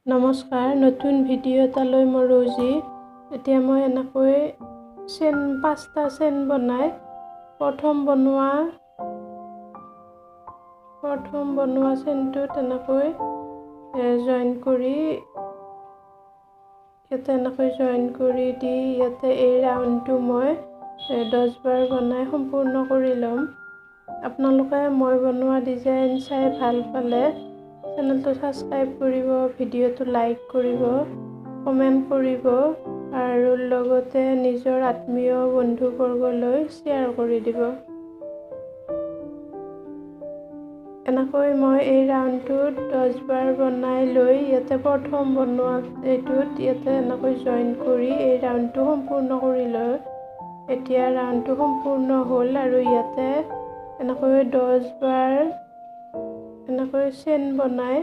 নমস্কাৰ নতুন ভিডিঅ' এটালৈ মই ৰজি এতিয়া মই এনেকৈ পাঁচটা চেন বনাই প্ৰথম বনোৱা চেনটো তেনেকৈ জয়েন কৰি দি ইয়াতে এই ৰাউণ্ডটো মই 10 বাৰ বনাই সম্পূৰ্ণ কৰি ল'ম। আপোনালোকে মই বনোৱা ডিজাইন চাই ভাল পালে চেনেলটো সাবস্ক্ৰাইব কৰিব, ভিডিঅ'টো লাইক কৰিব, কমেণ্ট কৰিব আৰু লগতে নিজৰ আত্মীয় বন্ধুবৰ্গলৈ শ্বেয়াৰ কৰি দিব। এনেকৈ মই এই ৰাউণ্ডটোত 10 বাৰ বনাই লৈ ইয়াতে প্ৰথম বনোৱা এইটোত ইয়াতে এনেকৈ জয়েন কৰি এই ৰাউণ্ডটো সম্পূৰ্ণ কৰি লওঁ। এতিয়া ৰাউণ্ডটো সম্পূৰ্ণ হ'ল আৰু ইয়াতে এনেকৈ 10 বাৰ এনেকৈ চেন বনাই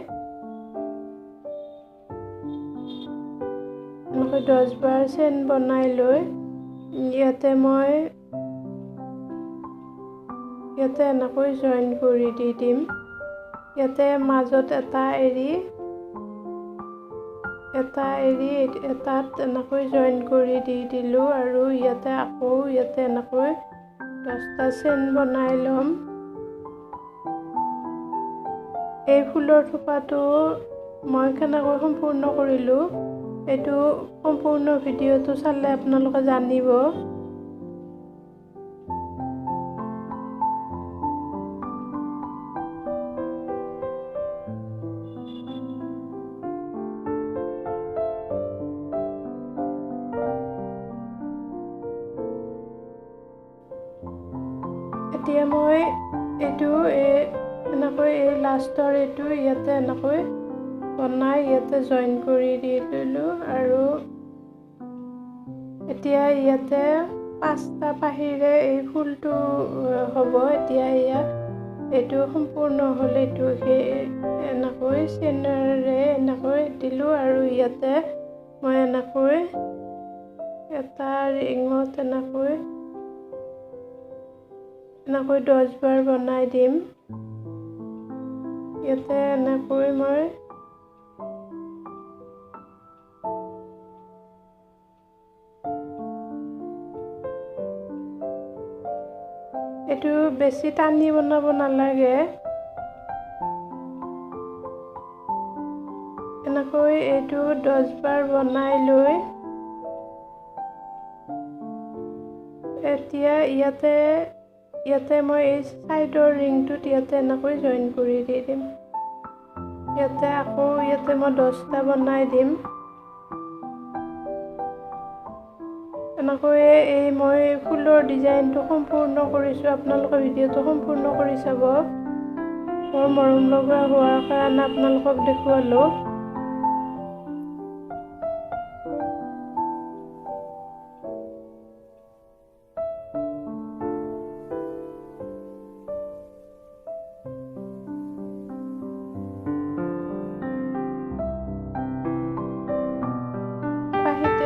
লৈ ইয়াতে এনেকৈ জয়েন কৰি দি দিম। ইয়াতে মাজত এটা এৰি এটাত এনেকৈ জয়েন কৰি দি দিলোঁ আৰু ইয়াতে আকৌ এনেকৈ 10টা চেন বনাই ল'ম। এই ফুলৰ থোপাটো মই কেনেকৈ সম্পূৰ্ণ কৰিলোঁ এইটো সম্পূৰ্ণ ভিডিঅ'টো চালে আপোনালোকে জানিব। এতিয়া মই এইটো এনেকৈ এই লাষ্টৰ এইটো ইয়াতে এনেকৈ বনাই ইয়াতে জয়েন কৰি দি দিলোঁ আৰু এতিয়া ইয়াতে 5টা পাহিৰে এই ফুলটো হ'ব। এতিয়া এইটো সম্পূৰ্ণ হ'ল। এইটো এনেকৈ চেনেৰে এনেকৈ দিলোঁ আৰু ইয়াতে মই এনেকৈ এটা ৰিঙত এনেকৈ 10 বাৰ বনাই দিম। ইয়াতে এনেকৈ মই এইটো বেছি টানি বনাব নালাগে। এনেকৈ এইটো 10 বাৰ বনাই লৈ এতিয়া ইয়াতে মই এই চাইডৰ ৰিংটোত ইয়াতে এনেকৈ জয়েন কৰি দি দিম। ইয়াতে মই 10টা বনাই দিম। এনেকৈ এই মই ফুলৰ ডিজাইনটো সম্পূৰ্ণ কৰিছোঁ। আপোনালোকে ভিডিঅ'টো সম্পূৰ্ণ কৰি চাব। মোৰ মৰম লগা হোৱাৰ কাৰণে আপোনালোকক দেখুৱালোঁ।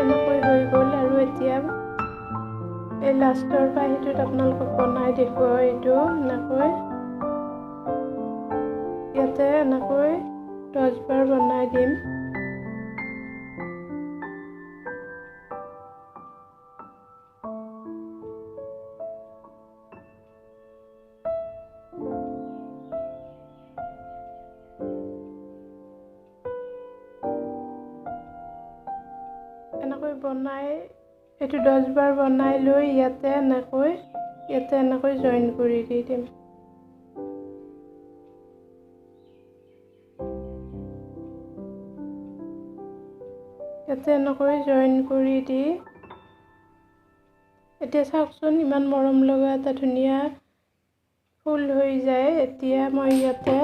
এনেকৈ হৈ গ'ল আৰু এতিয়া এই লাষ্টৰ পাহিটোত আপোনালোকক বনাই দেখুৱাওঁ। এইটো এনেকৈ ইয়াতে এনেকৈ 10 বাৰ বনাই দিম। এনেকৈ বনাই এইটো 10 বাৰ বনাই লৈ ইয়াতে এনেকৈ জয়েন কৰি দি দিম। ইয়াতে এনেকৈ জয়েন কৰি দি এতিয়া চাওকচোন ইমান মৰম লগা এটা ধুনীয়া ফুল হৈ যায়। এতিয়া মই ইয়াতে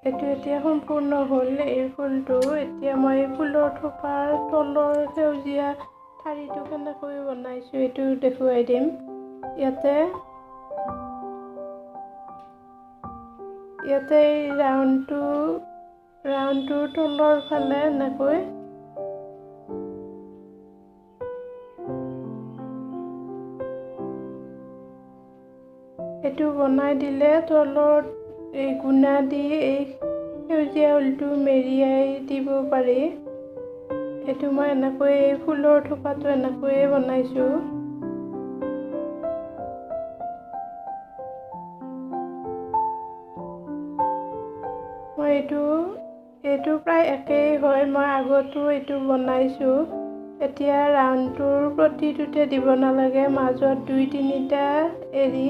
এইটো এতিয়া সম্পূৰ্ণ হ'ল এই ফুলটো। এতিয়া মই ফুলৰ থোপাৰ তলৰ সেউজীয়া ঠাৰিটো কেনেকৈ বনাইছোঁ এইটো দেখুৱাই দিম। ইয়াতে এই ৰাউণ্ডটোৰ তলৰ ফালে এনেকৈ এইটো বনাই দিলে তলত এই গুণা দি এই সেউজীয়া ঊলটো মেৰিয়াই দিব পাৰি। এইটো মই এনেকৈ ফুলৰ থোপাটো এনেকৈয়ে বনাইছোঁ। মই এইটো প্ৰায় একেই হয়, মই আগতো এইটো বনাইছোঁ। এতিয়া ৰাউণ্ডটোৰ প্ৰতিটোতে দিব নালাগে, মাজত 2-3টা এৰি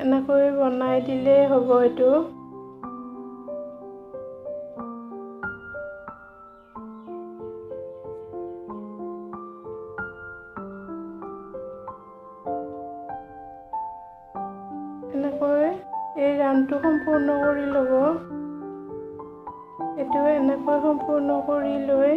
এনেকৈ বনাই দিলেই হ'ব। এইটো এনেকৈ এই ৰাউণ্ডটো সম্পূৰ্ণ কৰি ল'ব। এইটো এনেকৈ সম্পূৰ্ণ কৰি লৈ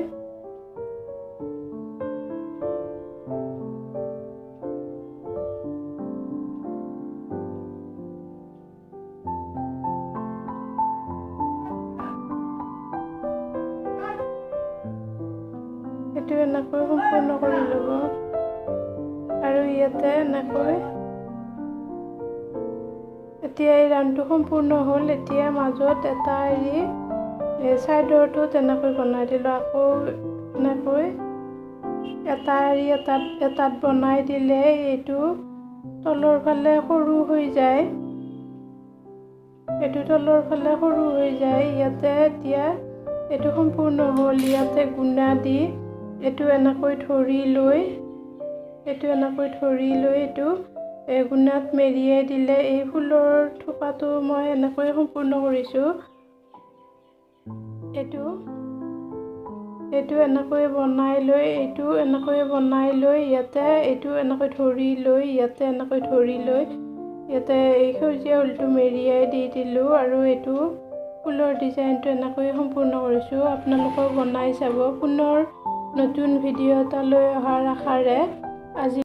এনেকৈ সম্পূৰ্ণ কৰি ল'ব। আৰু ইয়াতে এনেকৈ এতিয়া এই ৰাউণ্ডটো সম্পূৰ্ণ হ'ল। এতিয়া মাজত এটা এৰি চাইডৰটোত এনেকৈ বনাই দিলোঁ। আকৌ এনেকৈ এটা এৰি এটাত বনাই দিলে এইটো তলৰ ফালে সৰু হৈ যায়। ইয়াতে এতিয়া এইটো সম্পূৰ্ণ হ'ল। ইয়াতে গুণা দি এইটো এনেকৈ ধৰি লৈ এইটো গুণাত মেৰিয়াই দিলে এই ফুলৰ থোপাটো মই এনেকৈ সম্পূৰ্ণ কৰিছোঁ। এইটো এনেকৈ বনাই লৈ ইয়াতে এইটো এনেকৈ ধৰি লৈ ইয়াতে এই সেউজীয়া ঊলটো মেৰিয়াই দি দিলোঁ আৰু এইটো ফুলৰ ডিজাইনটো এনেকৈ সম্পূৰ্ণ কৰিছোঁ। আপোনালোকেও বনাই চাব। পুনৰ নতুন ভিডিঅ' এটা লৈ অহাৰ আশাৰে আজি